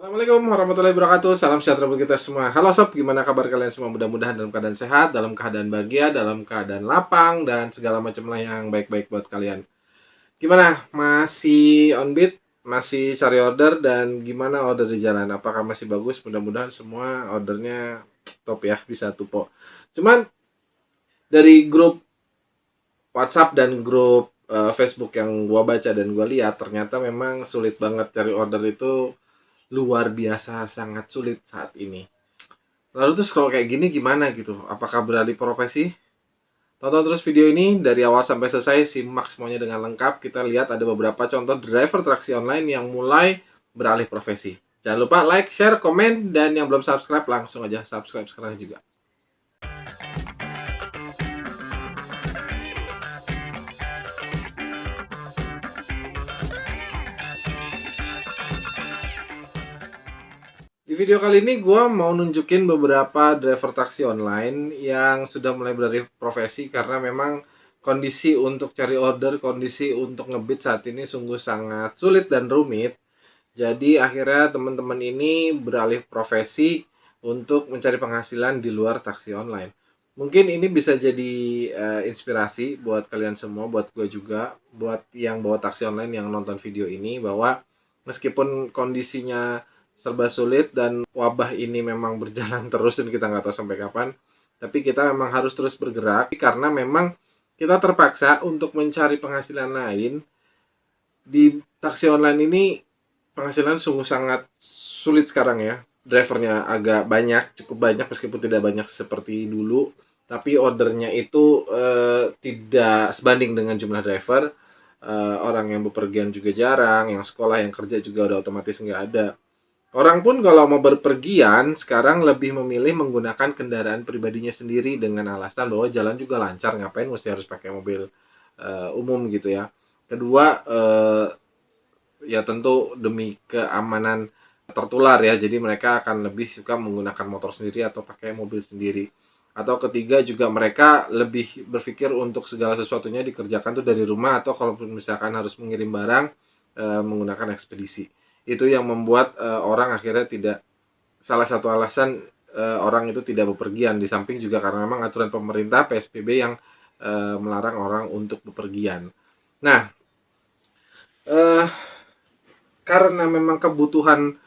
Assalamualaikum warahmatullahi wabarakatuh. Salam sejahtera bagi kita semua. Halo sob, gimana kabar kalian semua? Mudah-mudahan dalam keadaan sehat, dalam keadaan bahagia, dalam keadaan lapang, dan segala macam lah yang baik-baik buat kalian. Gimana? Masih on beat? Masih cari order? Dan gimana order di jalan? Apakah masih bagus? Mudah-mudahan semua ordernya top ya, bisa tupo. Cuman dari grup WhatsApp dan grup Facebook yang gua baca dan gua lihat, ternyata memang sulit banget cari order itu, luar biasa sangat sulit saat ini. Lalu terus kalau kayak gini gimana gitu? Apakah beralih profesi? Tonton terus video ini dari awal sampai selesai, simak semuanya dengan lengkap. Kita lihat ada beberapa contoh driver taksi online yang mulai beralih profesi. Jangan lupa like, share, komen, dan yang belum subscribe langsung aja subscribe sekarang juga. Di video kali ini gue mau nunjukin beberapa driver taksi online yang sudah mulai beralih profesi karena memang kondisi untuk cari order, kondisi untuk ngebit saat ini sungguh sangat sulit dan rumit. Jadi akhirnya teman-teman ini beralih profesi untuk mencari penghasilan di luar taksi online. Mungkin ini bisa jadi inspirasi buat kalian semua, buat gue juga, buat yang bawa taksi online yang nonton video ini, bahwa meskipun kondisinya serba sulit dan wabah ini memang berjalan terus dan kita nggak tahu sampai kapan, tapi kita memang harus terus bergerak karena memang kita terpaksa untuk mencari penghasilan lain. Di taksi online ini penghasilan sungguh sangat sulit sekarang ya. Drivernya agak banyak, cukup banyak meskipun tidak banyak seperti dulu, tapi ordernya itu tidak sebanding dengan jumlah driver. Orang yang bepergian juga jarang, yang sekolah, yang kerja juga udah otomatis nggak ada. Orang pun kalau mau berpergian sekarang lebih memilih menggunakan kendaraan pribadinya sendiri dengan alasan bahwa jalan juga lancar, ngapain mesti harus pakai mobil umum gitu ya. Kedua, ya tentu demi keamanan tertular ya, jadi mereka akan lebih suka menggunakan motor sendiri atau pakai mobil sendiri. Atau ketiga juga mereka lebih berpikir untuk segala sesuatunya dikerjakan tuh dari rumah, atau kalaupun misalkan harus mengirim barang menggunakan ekspedisi. Itu yang membuat orang akhirnya tidak, salah satu alasan orang itu tidak bepergian, di samping juga karena memang aturan pemerintah PSBB yang melarang orang untuk bepergian. Nah, eh, karena memang kebutuhan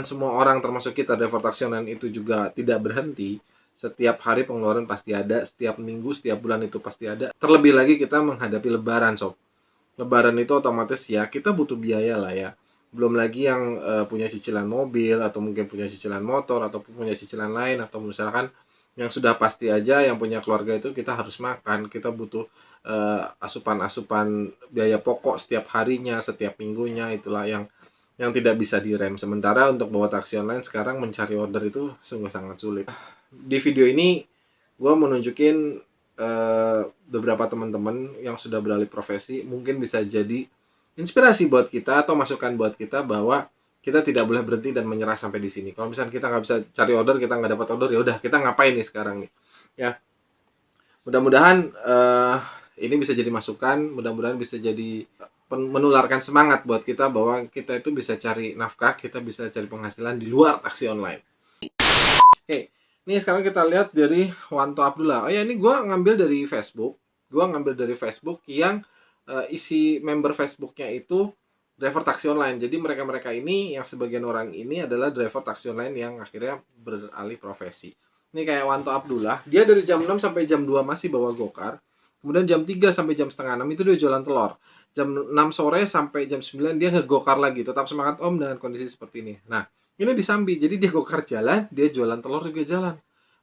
semua orang termasuk kita driver taksi online itu juga tidak berhenti. Setiap hari pengeluaran pasti ada, setiap minggu, setiap bulan itu pasti ada. Terlebih lagi kita menghadapi lebaran, sob. Lebaran itu otomatis ya kita butuh biaya lah ya. Belum lagi yang punya cicilan mobil, atau mungkin punya cicilan motor, atau punya cicilan lain, atau misalkan yang sudah pasti aja yang punya keluarga itu kita harus makan, kita butuh asupan-asupan biaya pokok setiap harinya, setiap minggunya, itulah yang tidak bisa direm. Sementara untuk bawa taksi online sekarang mencari order itu sungguh sangat sulit. Di video ini gue mau nunjukin beberapa teman-teman yang sudah beralih profesi, mungkin bisa jadi inspirasi buat kita atau masukan buat kita bahwa kita tidak boleh berhenti dan menyerah sampai di sini. Kalau misalnya kita nggak bisa cari order, kita nggak dapat order, ya udah kita ngapain nih sekarang nih? Ya, mudah-mudahan ini bisa jadi masukan, mudah-mudahan bisa jadi menularkan semangat buat kita bahwa kita itu bisa cari nafkah, kita bisa cari penghasilan di luar taksi online. Oke, ini sekarang kita lihat dari Wanto Abdullah. Oh ya, ini gue ngambil dari Facebook. Gue ngambil dari Facebook yang isi member Facebooknya itu driver taksi online. Jadi mereka-mereka ini, yang sebagian orang ini adalah driver taksi online yang akhirnya beralih profesi. Ini kayak Wanto Abdullah, dia dari jam 6 sampai jam 2 masih bawa gokar. Kemudian jam 3 sampai jam setengah 6 itu dia jualan telur. Jam 6 sore sampai jam 9 dia ngegokar lagi. Tetap semangat om dengan kondisi seperti ini. Nah, ini disambi, jadi dia gokar jalan, dia jualan telur juga jalan.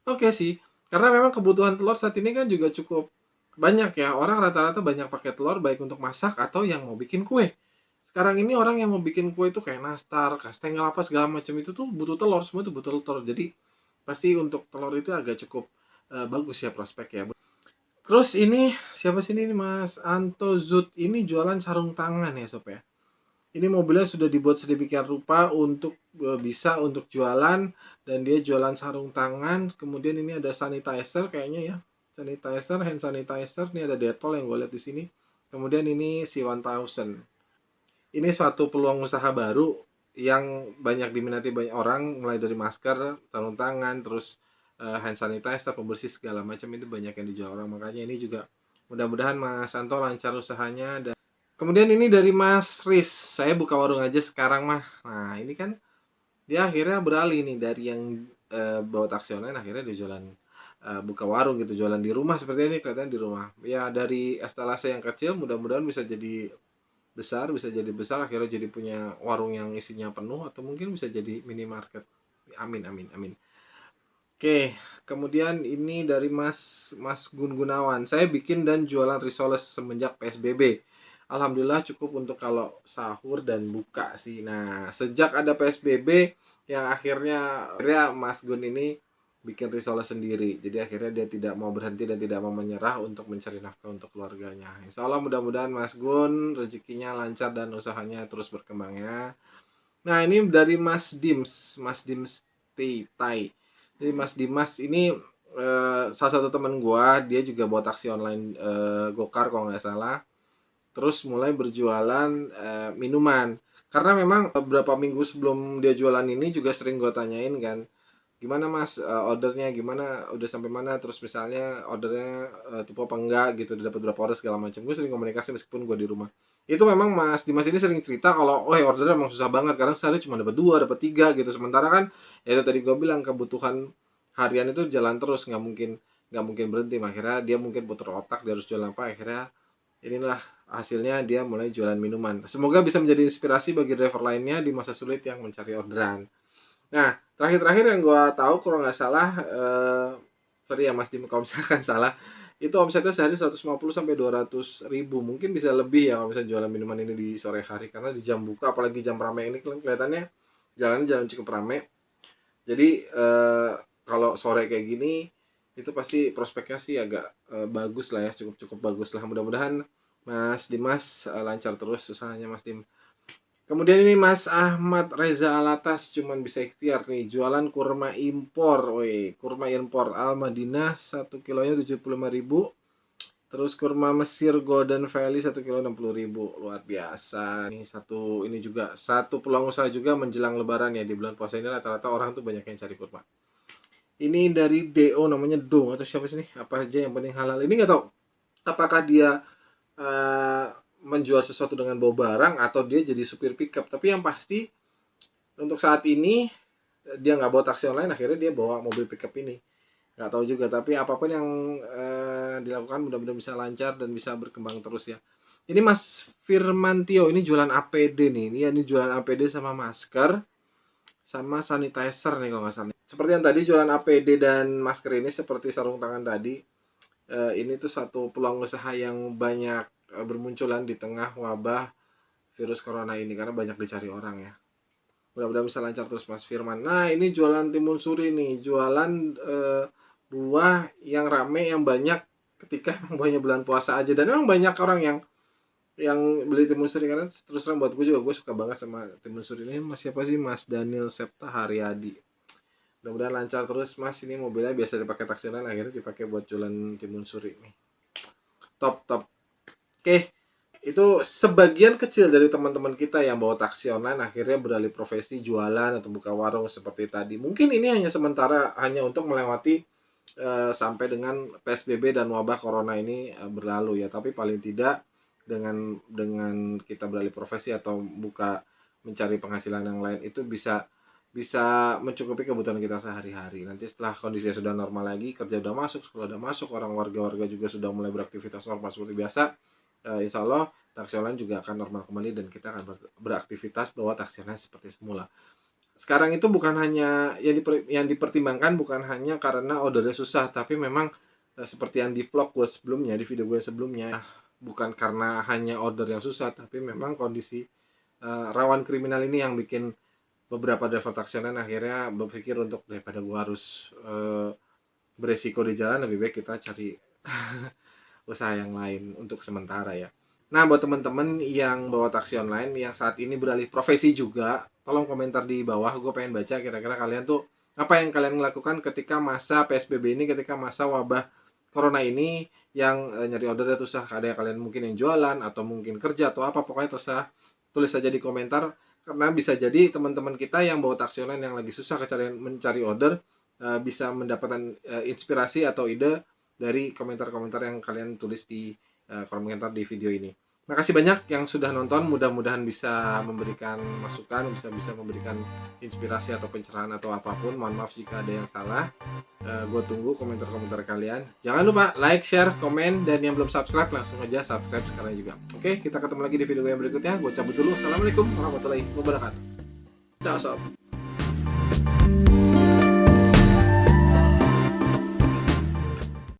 Oke sih, karena memang kebutuhan telur saat ini kan juga cukup banyak ya. Orang rata-rata banyak pakai telur baik untuk masak atau yang mau bikin kue. Sekarang ini orang yang mau bikin kue itu kayak nastar, kastengel apa segala macam itu tuh butuh telur, semua itu butuh telur. Jadi pasti untuk telur itu agak cukup bagus ya prospek ya. Terus ini siapa sih ini Mas Anto Zut, ini jualan sarung tangan ya sob ya. Ini mobilnya sudah dibuat sedemikian rupa untuk bisa untuk jualan, dan dia jualan sarung tangan. Kemudian ini ada sanitizer kayaknya ya. Sanitizer, hand sanitizer. Ini ada Dettol yang gue lihat di sini. Kemudian ini si 1000. Ini suatu peluang usaha baru yang banyak diminati banyak orang, mulai dari masker, sarung tangan, terus hand sanitizer, pembersih segala macam itu banyak yang dijual orang. Makanya ini juga mudah-mudahan Mas Santo lancar usahanya. Dan kemudian ini dari Mas Riz, saya buka warung aja sekarang mah. Nah ini kan dia akhirnya beralih nih dari yang bawa taksi online, akhirnya dia jualan buka warung gitu, jualan di rumah seperti ini, kelihatan di rumah. Ya dari estalase yang kecil mudah-mudahan bisa jadi besar, akhirnya jadi punya warung yang isinya penuh, atau mungkin bisa jadi minimarket. Amin amin amin. Oke, kemudian ini dari Mas Gun Gunawan. Saya bikin dan jualan risoles semenjak PSBB. Alhamdulillah cukup untuk kalau sahur dan buka sih. Nah, sejak ada PSBB yang akhirnya Mas Gun ini bikin risoles sendiri. Jadi akhirnya dia tidak mau berhenti dan tidak mau menyerah untuk mencari nafkah untuk keluarganya. Insya Allah mudah-mudahan Mas Gun rezekinya lancar dan usahanya terus berkembang ya. Nah, ini dari Mas Dims Tai. Jadi Mas Dimas ini salah satu teman gua, dia juga bawa taksi online Gokar kalau nggak salah. Terus mulai berjualan minuman. Karena memang beberapa minggu sebelum dia jualan ini juga sering gua tanyain kan, gimana Mas ordernya gimana, udah sampai mana, terus misalnya ordernya tuh apa enggak gitu, dapat berapa order segala macam. Gue sering komunikasi meskipun gue di rumah. Itu memang Mas Dimas ini sering cerita kalau, wah ordernya emang susah banget, kadang sehari cuma dapat 2 dapat 3 gitu. Sementara kan ya itu tadi gue bilang kebutuhan harian itu jalan terus, nggak mungkin berhenti. Akhirnya dia mungkin putar otak dia harus jualan apa, akhirnya inilah hasilnya dia mulai jualan minuman. Semoga bisa menjadi inspirasi bagi driver lainnya di masa sulit yang mencari orderan. Nah, terakhir-terakhir yang gue tahu kalau nggak salah, sorry ya Mas Dim kalau misalkan salah, itu omsetnya sehari 150 sampai 200 ribu. Mungkin bisa lebih ya kalau misalnya jualan minuman ini di sore hari, karena di jam buka, apalagi jam ramai ini kelihatannya jalan cukup ramai. Jadi kalau sore kayak gini, itu pasti prospeknya sih agak bagus lah ya, cukup bagus lah. Mudah-mudahan Mas Dimas lancar terus usahanya Mas Dim. Kemudian ini Mas Ahmad Reza Alatas cuman bisa ikhtiar nih, jualan kurma impor. Woi, kurma impor Al Madinah 1 kilonya 75.000. Terus kurma Mesir Golden Valley 1 kilo 60.000. Luar biasa. Ini juga satu peluang usaha juga menjelang lebaran ya, di bulan puasa ini rata-rata orang tuh banyak yang cari kurma. Ini dari DO, namanya Do atau siapa sih nih? Apa aja yang penting halal. Ini nggak tahu apakah dia menjual sesuatu dengan bawa barang atau dia jadi supir pickup. Tapi yang pasti untuk saat ini dia nggak bawa taksi online, akhirnya dia bawa mobil pickup ini. Nggak tahu juga, tapi apapun yang dilakukan mudah-mudahan bisa lancar dan bisa berkembang terus ya. Ini Mas Firmantio, ini jualan APD nih. Ini jualan APD sama masker sama sanitizer nih kalau nggak salah. Seperti yang tadi jualan APD dan masker ini seperti sarung tangan tadi. Ini tuh satu peluang usaha yang banyak bermunculan di tengah wabah virus corona ini, karena banyak dicari orang ya. Mudah-mudahan bisa lancar terus Mas Firman. Nah ini jualan timun suri nih, jualan buah yang rame, yang banyak ketika banyak bulan puasa aja. Dan memang banyak orang yang beli timun suri, karena terus terang buat gue juga, gue suka banget sama timun suri ini. Mas siapa sih? Mas Daniel Septa Haryadi. Mudah-mudahan lancar terus Mas. Ini mobilnya biasa dipakai taksi online, akhirnya dipakai buat jualan timun suri nih. Top. Oke, itu sebagian kecil dari teman-teman kita yang bawa taksi online akhirnya beralih profesi jualan atau buka warung seperti tadi. Mungkin ini hanya sementara, hanya untuk melewati sampai dengan PSBB dan wabah corona ini berlalu ya. Tapi paling tidak dengan kita beralih profesi atau mencari penghasilan yang lain, itu bisa mencukupi kebutuhan kita sehari-hari. Nanti setelah kondisinya sudah normal lagi, kerja udah masuk, sekolah udah masuk, orang warga juga sudah mulai beraktivitas normal seperti biasa, insya Allah taksi online juga akan normal kembali dan kita akan beraktivitas bawa taksi online seperti semula. Sekarang itu bukan hanya yang dipertimbangkan, bukan hanya karena ordernya susah, tapi memang seperti yang di vlog gue sebelumnya, di video gue sebelumnya, bukan karena hanya order yang susah, tapi memang kondisi rawan kriminal ini yang bikin beberapa driver taksi online akhirnya berpikir untuk, daripada gue harus beresiko di jalan, lebih baik kita cari usaha yang lain untuk sementara ya. Nah, buat teman-teman yang bawa taksi online yang saat ini beralih profesi juga, tolong komentar di bawah, gue pengen baca kira-kira kalian tuh apa yang kalian lakukan ketika masa PSBB ini, ketika masa wabah corona ini, yang nyari ordernya susah. Ada yang kalian mungkin yang jualan atau mungkin kerja atau apa, pokoknya terserah, tulis saja di komentar karena bisa jadi teman-teman kita yang bawa taksi online yang lagi susah mencari order, bisa mendapatkan, inspirasi atau ide dari komentar-komentar yang kalian tulis di, komentar di video ini. Makasih banyak yang sudah nonton, mudah-mudahan bisa memberikan masukan, bisa memberikan inspirasi atau pencerahan atau apapun. Mohon maaf jika ada yang salah. Gue tunggu komentar-komentar kalian. Jangan lupa like, share, komen, dan yang belum subscribe langsung aja subscribe sekarang juga. Oke, kita ketemu lagi di video yang berikutnya. Gue cabut dulu. Assalamualaikum warahmatullahi wabarakatuh. Ciao sob.